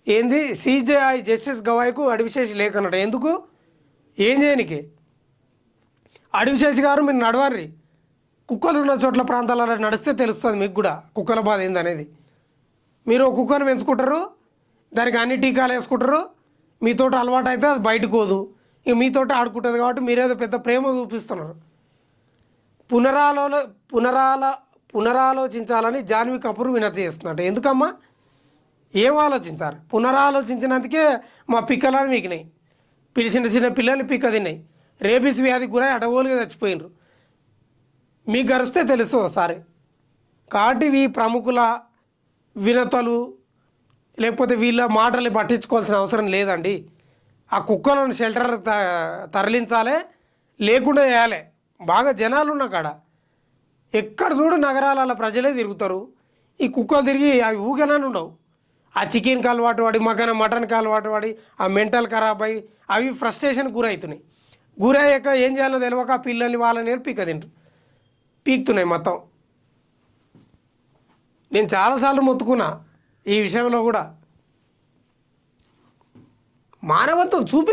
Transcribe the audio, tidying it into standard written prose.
ఏంది CJI justice గవాయ్కు అడివిశేషి లేఖనట. ఎందుకు? ఏం చేయనికి? అడివిశేషి గారు మీరు నడవర్రి, కుక్కలు ఉన్న చోట్ల ప్రాంతాలలో నడిస్తే తెలుస్తుంది మీకు కూడా కుక్కల బాధ ఏందనేది. మీరు ఒక కుక్కను పెంచుకుంటారు, దానికి అన్ని టీకాలు వేసుకుంటారు, మీతో అలవాటు అయితే అది బయటకు పోదు, ఇక మీతో ఆడుకుంటుంది కాబట్టి మీరేదో పెద్ద ప్రేమ చూపిస్తున్నారు. పునరాలోచించాలని జాన్వీ కపూర్ వినతి చేస్తున్నట్టు. ఎందుకమ్మా? ఏం ఆలోచించారు? పునరాలోచించినందుకే మా పిక్కలను వీకినాయి, చిన్న పిల్లలు పిక్క తిన్నాయి, రేబీస్ వ్యాధికి గురై అడగోలుగా చచ్చిపోయినరు. మీకు గరిస్తే తెలుస్తుంది ఒకసారి. కాబట్టి ఈ ప్రముఖుల వినతలు లేకపోతే వీళ్ళ మాటలు పట్టించుకోవాల్సిన అవసరం లేదండి. ఆ కుక్కలను షెల్టర్ తరలించాలి, లేకుండా చేయాలి. బాగా జనాలు ఉన్న కాడ ఎక్కడ చూడు నగరాల ప్రజలే తిరుగుతారు. ఈ కుక్కలు తిరిగి అవి ఊగేనాని ఉండవు. ఆ చికెన్కి అలవాటు పడి మటన్కి అలవాటు పడి ఆ మెంటల్ ఖరాబ్ అయ్యి అవి ఫ్రస్ట్రేషన్కి గురవుతున్నాయి. గురయ్యాక ఏం చేయాలో తెలియక ఆ పిల్లల్ని వాళ్ళని పీకుతున్నాయి మొత్తం. నేను చాలాసార్లు మొత్తుకున్నా ఈ విషయంలో కూడా. మానవత్వం చూపి